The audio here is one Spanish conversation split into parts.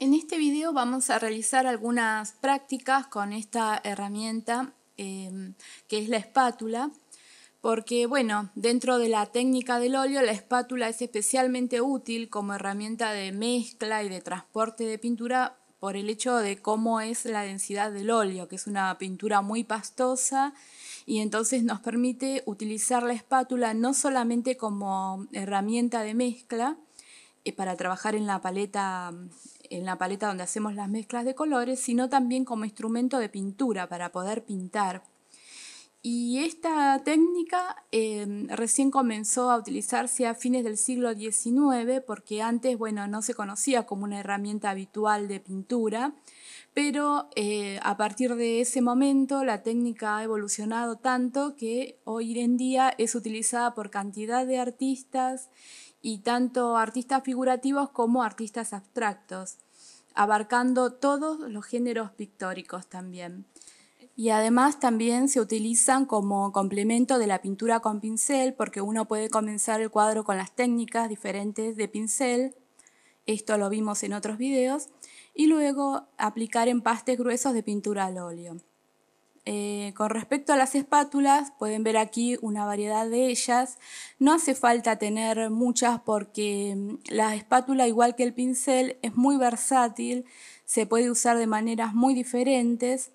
En este video vamos a realizar algunas prácticas con esta herramienta que es la espátula, porque bueno, dentro de la técnica del óleo la espátula es especialmente útil como herramienta de mezcla y de transporte de pintura por el hecho de cómo es la densidad del óleo, que es una pintura muy pastosa y entonces nos permite utilizar la espátula no solamente como herramienta de mezcla, para trabajar en la paleta donde hacemos las mezclas de colores, sino también como instrumento de pintura para poder pintar. Y esta técnica recién comenzó a utilizarse a fines del siglo XIX, porque antes, bueno, no se conocía como una herramienta habitual de pintura, pero a partir de ese momento la técnica ha evolucionado tanto que hoy en día es utilizada por cantidad de artistas, y tanto artistas figurativos como artistas abstractos, abarcando todos los géneros pictóricos también. Y además también se utilizan como complemento de la pintura con pincel, porque uno puede comenzar el cuadro con las técnicas diferentes de pincel, esto lo vimos en otros videos, y luego aplicar empastes gruesos de pintura al óleo. Con respecto a las espátulas, pueden ver aquí una variedad de ellas. No hace falta tener muchas porque la espátula, igual que el pincel, es muy versátil, se puede usar de maneras muy diferentes.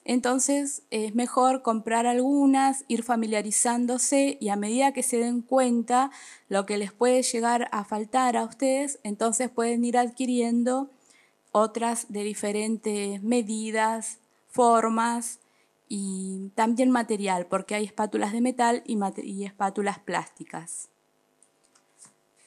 Entonces es mejor comprar algunas, ir familiarizándose y a medida que se den cuenta lo que les puede llegar a faltar a ustedes, entonces pueden ir adquiriendo otras de diferentes medidas, formas y también material, porque hay espátulas de metal y espátulas plásticas.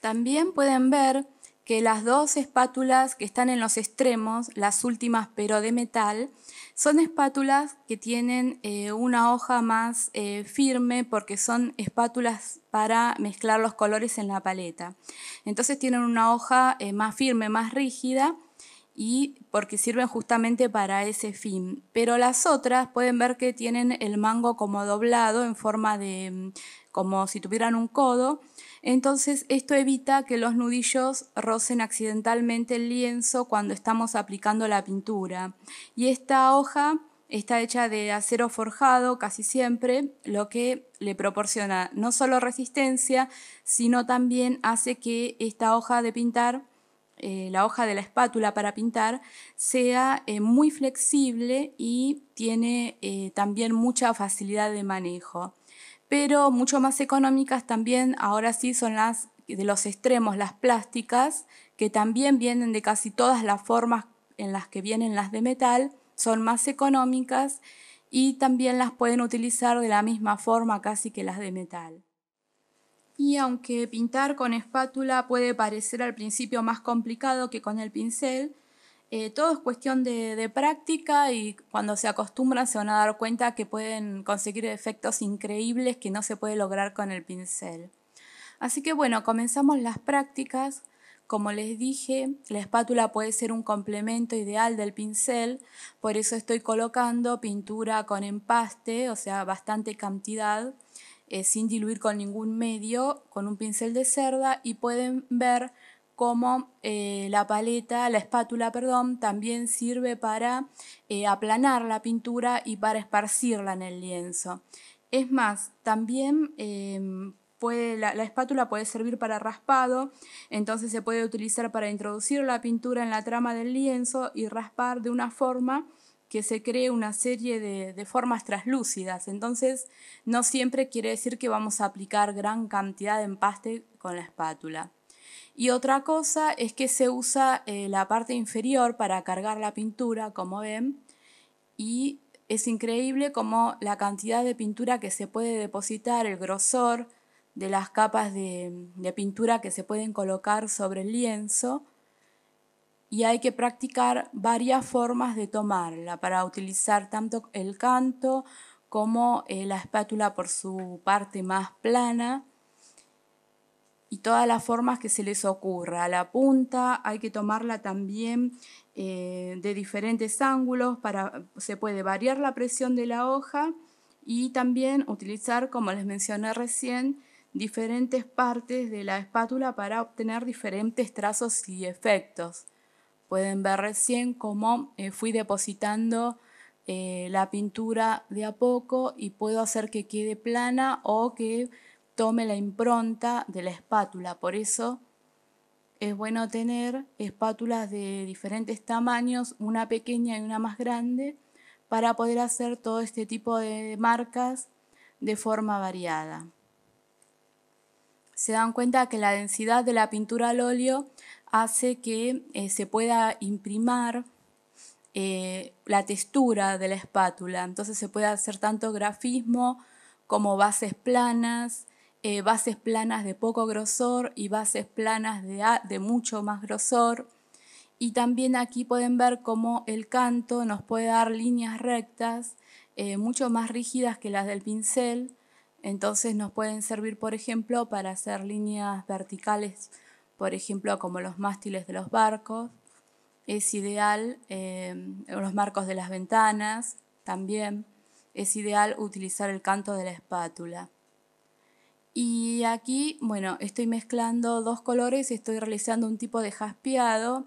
También pueden ver que las dos espátulas que están en los extremos, las últimas pero de metal, son espátulas que tienen una hoja más firme porque son espátulas para mezclar los colores en la paleta. Entonces tienen una hoja más firme, más rígida, y porque sirven justamente para ese fin. Pero las otras pueden ver que tienen el mango como doblado en forma de como si tuvieran un codo. Entonces esto evita que los nudillos rocen accidentalmente el lienzo cuando estamos aplicando la pintura. Y esta hoja está hecha de acero forjado casi siempre, lo que le proporciona no solo resistencia, sino también hace que esta hoja de pintar, la hoja de la espátula para pintar, sea muy flexible y tiene también mucha facilidad de manejo. Pero mucho más económicas también, ahora sí, son las de los extremos, las plásticas, que también vienen de casi todas las formas en las que vienen las de metal, son más económicas y también las pueden utilizar de la misma forma casi que las de metal. Y aunque pintar con espátula puede parecer al principio más complicado que con el pincel, todo es cuestión de práctica y cuando se acostumbran se van a dar cuenta que pueden conseguir efectos increíbles que no se puede lograr con el pincel. Así que bueno, comenzamos las prácticas. Como les dije, la espátula puede ser un complemento ideal del pincel, por eso estoy colocando pintura con empaste, o sea, bastante cantidad, sin diluir con ningún medio, con un pincel de cerda, y pueden ver cómo la espátula, también sirve para aplanar la pintura y para esparcirla en el lienzo. Es más, también la espátula puede servir para raspado, entonces se puede utilizar para introducir la pintura en la trama del lienzo y raspar de una forma que se cree una serie de formas translúcidas. Entonces no siempre quiere decir que vamos a aplicar gran cantidad de empaste con la espátula. Y otra cosa es que se usa la parte inferior para cargar la pintura, como ven, y es increíble como la cantidad de pintura que se puede depositar, el grosor de las capas de pintura que se pueden colocar sobre el lienzo, y hay que practicar varias formas de tomarla para utilizar tanto el canto como la espátula por su parte más plana y todas las formas que se les ocurra. A la punta hay que tomarla también de diferentes ángulos, se puede variar la presión de la hoja y también utilizar, como les mencioné recién, diferentes partes de la espátula para obtener diferentes trazos y efectos. Pueden ver recién cómo fui depositando la pintura de a poco y puedo hacer que quede plana o que tome la impronta de la espátula. Por eso es bueno tener espátulas de diferentes tamaños, una pequeña y una más grande, para poder hacer todo este tipo de marcas de forma variada. Se dan cuenta que la densidad de la pintura al óleo hace que se pueda imprimir la textura de la espátula. Entonces se puede hacer tanto grafismo como bases planas de poco grosor y bases planas de mucho más grosor. Y también aquí pueden ver cómo el canto nos puede dar líneas rectas mucho más rígidas que las del pincel. Entonces nos pueden servir, por ejemplo, para hacer líneas verticales, por ejemplo, como los mástiles de los barcos. Es ideal, los marcos de las ventanas también, es ideal utilizar el canto de la espátula. Y aquí, bueno, estoy mezclando dos colores, estoy realizando un tipo de jaspeado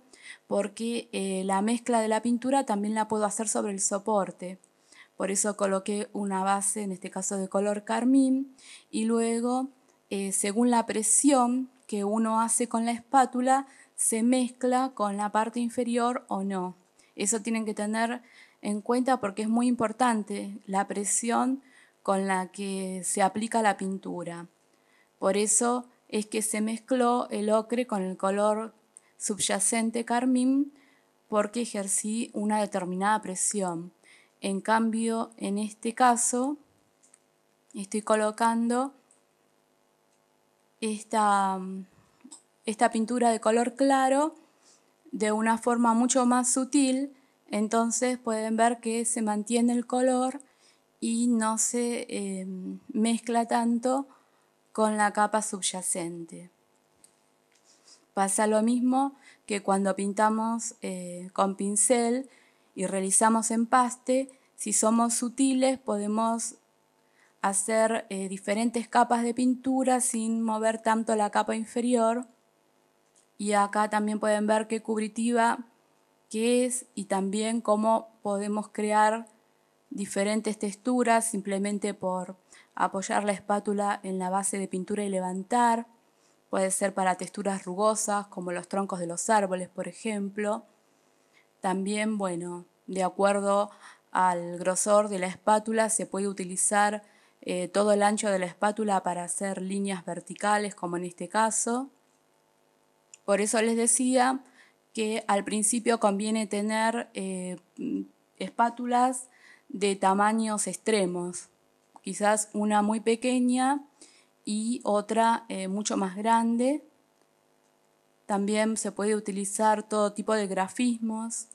porque la mezcla de la pintura también la puedo hacer sobre el soporte. Por eso coloqué una base, en este caso de color carmín, y luego, según la presión que uno hace con la espátula, se mezcla con la parte inferior o no. Eso tienen que tener en cuenta porque es muy importante la presión con la que se aplica la pintura. Por eso es que se mezcló el ocre con el color subyacente carmín porque ejercí una determinada presión. En cambio, en este caso, estoy colocando esta pintura de color claro de una forma mucho más sutil, entonces pueden ver que se mantiene el color y no se mezcla tanto con la capa subyacente. Pasa lo mismo que cuando pintamos con pincel y realizamos empaste. Si somos sutiles podemos hacer diferentes capas de pintura sin mover tanto la capa inferior. Y acá también pueden ver qué cubritiva que es y también cómo podemos crear diferentes texturas simplemente por apoyar la espátula en la base de pintura y levantar. Puede ser para texturas rugosas como los troncos de los árboles, por ejemplo. También, bueno, de acuerdo al grosor de la espátula se puede utilizar todo el ancho de la espátula para hacer líneas verticales, como en este caso. Por eso les decía que al principio conviene tener espátulas de tamaños extremos, quizás una muy pequeña y otra mucho más grande. También se puede utilizar todo tipo de grafismos,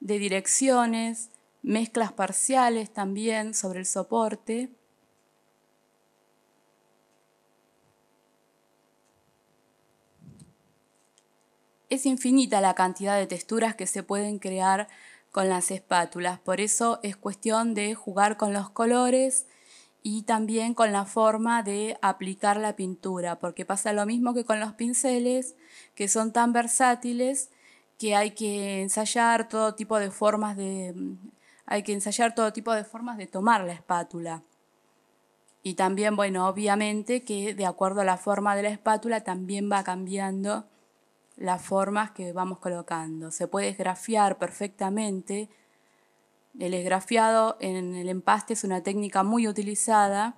de direcciones, mezclas parciales también sobre el soporte. Es infinita la cantidad de texturas que se pueden crear con las espátulas, por eso es cuestión de jugar con los colores y también con la forma de aplicar la pintura, porque pasa lo mismo que con los pinceles, que son tan versátiles que hay que ensayar todo tipo de formas de tomar la espátula. Y también, bueno, obviamente que de acuerdo a la forma de la espátula también va cambiando las formas que vamos colocando. Se puede esgrafiar perfectamente. El esgrafiado en el empaste es una técnica muy utilizada.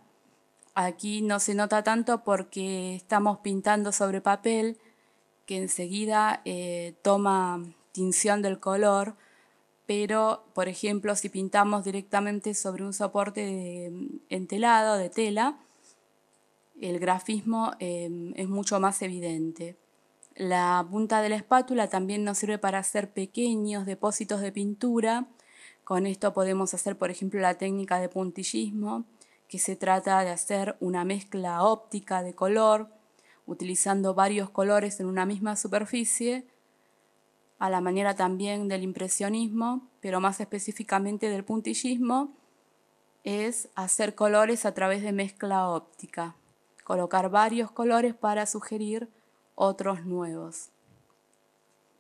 Aquí no se nota tanto porque estamos pintando sobre papel que enseguida toma tinción del color, pero por ejemplo si pintamos directamente sobre un soporte entelado, de tela, el grafismo es mucho más evidente. La punta de la espátula también nos sirve para hacer pequeños depósitos de pintura. Con esto podemos hacer, por ejemplo, la técnica de puntillismo, que se trata de hacer una mezcla óptica de color, utilizando varios colores en una misma superficie, a la manera también del impresionismo, pero más específicamente del puntillismo, es hacer colores a través de mezcla óptica, colocar varios colores para sugerir otros nuevos.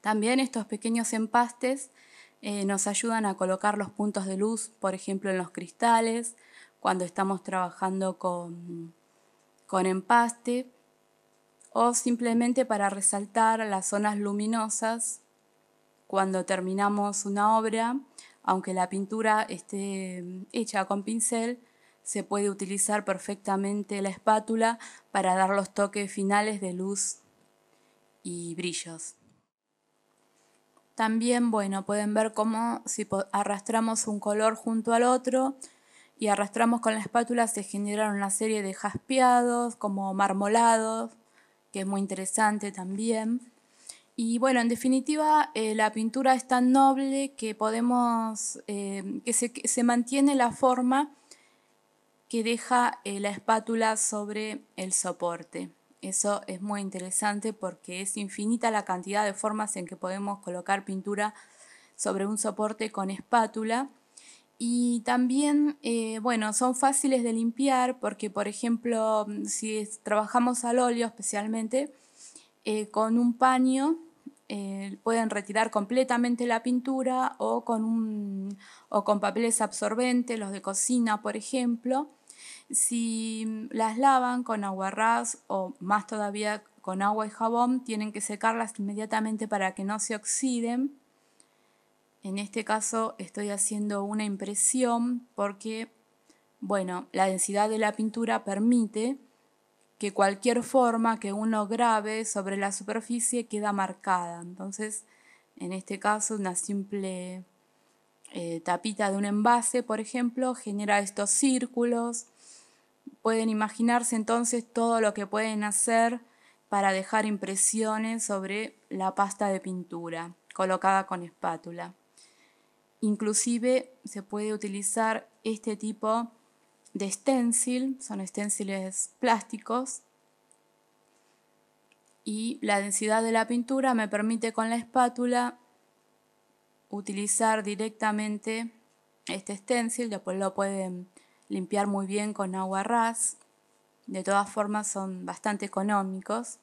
También estos pequeños empastes nos ayudan a colocar los puntos de luz, por ejemplo en los cristales, cuando estamos trabajando con empaste, o simplemente para resaltar las zonas luminosas cuando terminamos una obra. Aunque la pintura esté hecha con pincel, se puede utilizar perfectamente la espátula para dar los toques finales de luz y brillos. También, bueno, pueden ver cómo si arrastramos un color junto al otro y arrastramos con la espátula, se generan una serie de jaspeados, como marmolados, que es muy interesante también. Y bueno, en definitiva, la pintura es tan noble que podemos, que se mantiene la forma que deja la espátula sobre el soporte. Eso es muy interesante porque es infinita la cantidad de formas en que podemos colocar pintura sobre un soporte con espátula. Y también, bueno, son fáciles de limpiar porque, por ejemplo, si trabajamos al óleo especialmente, con un paño pueden retirar completamente la pintura o con papeles absorbentes, los de cocina, por ejemplo. Si las lavan con aguarrás o más todavía con agua y jabón, tienen que secarlas inmediatamente para que no se oxiden. En este caso estoy haciendo una impresión porque, bueno, la densidad de la pintura permite que cualquier forma que uno grabe sobre la superficie queda marcada. Entonces, en este caso, una simple tapita de un envase, por ejemplo, genera estos círculos. Pueden imaginarse entonces todo lo que pueden hacer para dejar impresiones sobre la pasta de pintura colocada con espátula. Inclusive se puede utilizar este tipo de stencil, son stenciles plásticos, y la densidad de la pintura me permite con la espátula utilizar directamente este stencil. Después lo pueden limpiar muy bien con agua ras. De todas formas son bastante económicos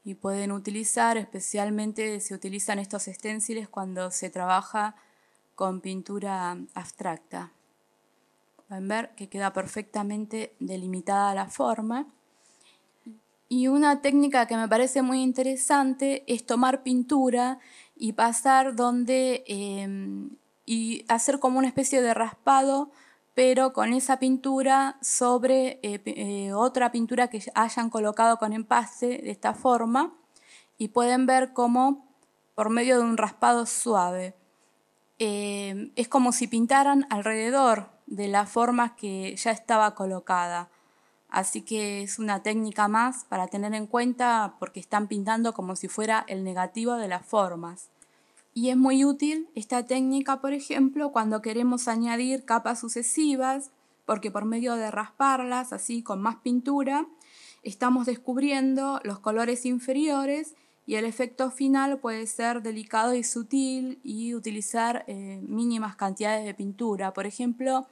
y pueden utilizar, especialmente se utilizan estos stenciles cuando se trabaja con pintura abstracta. Pueden ver que queda perfectamente delimitada la forma. Y una técnica que me parece muy interesante es tomar pintura y pasar y hacer como una especie de raspado, pero con esa pintura sobre otra pintura que hayan colocado con empaste de esta forma, y pueden ver cómo por medio de un raspado suave es como si pintaran alrededor de la forma que ya estaba colocada. Así que es una técnica más para tener en cuenta porque están pintando como si fuera el negativo de las formas. Y es muy útil esta técnica, por ejemplo, cuando queremos añadir capas sucesivas, porque por medio de rasparlas, así con más pintura, estamos descubriendo los colores inferiores y el efecto final puede ser delicado y sutil y utilizar mínimas cantidades de pintura. Por ejemplo,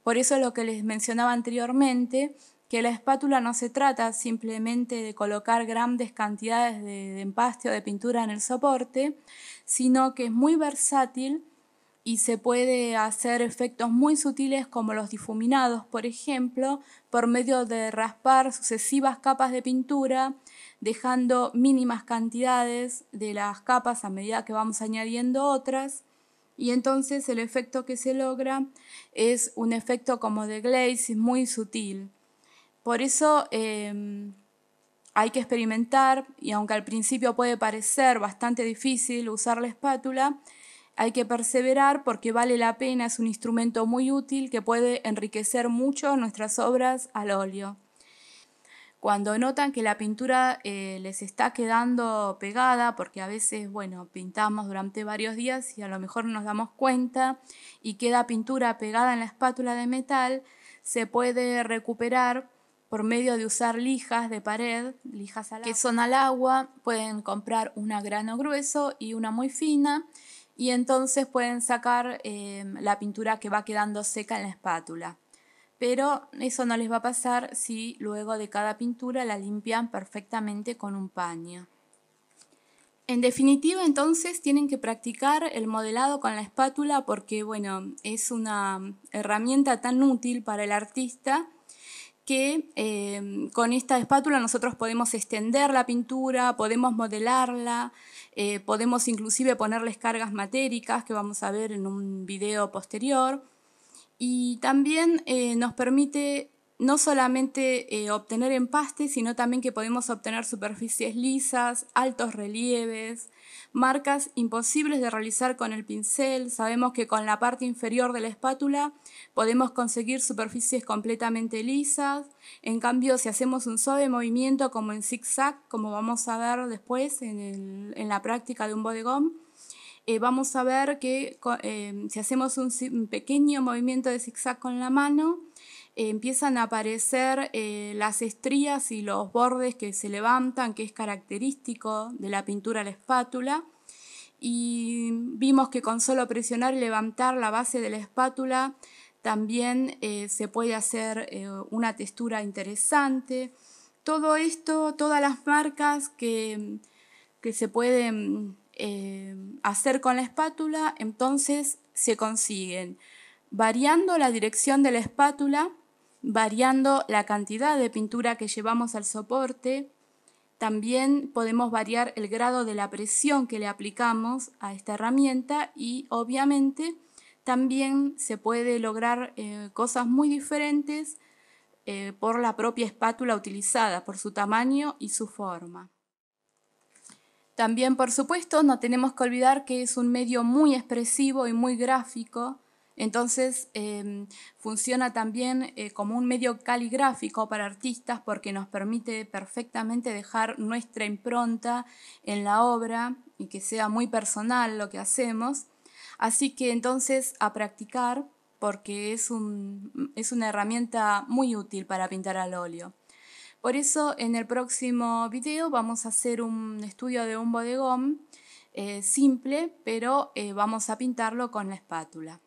por eso lo que les mencionaba anteriormente, que la espátula no se trata simplemente de colocar grandes cantidades de empaste o de pintura en el soporte, sino que es muy versátil y se puede hacer efectos muy sutiles como los difuminados, por ejemplo, por medio de raspar sucesivas capas de pintura, dejando mínimas cantidades de las capas a medida que vamos añadiendo otras. Y entonces el efecto que se logra es un efecto como de glaze muy sutil. Por eso hay que experimentar, y aunque al principio puede parecer bastante difícil usar la espátula, hay que perseverar porque vale la pena, es un instrumento muy útil que puede enriquecer mucho nuestras obras al óleo. Cuando notan que la pintura les está quedando pegada, porque a veces, bueno, pintamos durante varios días y a lo mejor no nos damos cuenta y queda pintura pegada en la espátula de metal, se puede recuperar por medio de usar lijas de pared, lijas que son al agua. Pueden comprar una grano grueso y una muy fina y entonces pueden sacar la pintura que va quedando seca en la espátula. Pero eso no les va a pasar si luego de cada pintura la limpian perfectamente con un paño. En definitiva, entonces, tienen que practicar el modelado con la espátula porque, bueno, es una herramienta tan útil para el artista que con esta espátula nosotros podemos extender la pintura, podemos modelarla, podemos inclusive ponerles cargas matéricas que vamos a ver en un video posterior. Y también nos permite no solamente obtener empastes, sino también que podemos obtener superficies lisas, altos relieves, marcas imposibles de realizar con el pincel. Sabemos que con la parte inferior de la espátula podemos conseguir superficies completamente lisas. En cambio, si hacemos un suave movimiento como en zigzag, como vamos a ver después en la práctica de un bodegón, vamos a ver que si hacemos un pequeño movimiento de zigzag con la mano, empiezan a aparecer las estrías y los bordes que se levantan, que es característico de la pintura a la espátula. Y vimos que con solo presionar y levantar la base de la espátula también se puede hacer una textura interesante. Todo esto, todas las marcas que se pueden hacer con la espátula, entonces se consiguen variando la dirección de la espátula, variando la cantidad de pintura que llevamos al soporte. También podemos variar el grado de la presión que le aplicamos a esta herramienta y obviamente también se puede lograr cosas muy diferentes por la propia espátula utilizada, por su tamaño y su forma. También, por supuesto, no tenemos que olvidar que es un medio muy expresivo y muy gráfico, entonces funciona también como un medio caligráfico para artistas porque nos permite perfectamente dejar nuestra impronta en la obra y que sea muy personal lo que hacemos. Así que entonces a practicar porque es una herramienta muy útil para pintar al óleo. Por eso en el próximo video vamos a hacer un estudio de un bodegón simple, pero vamos a pintarlo con la espátula.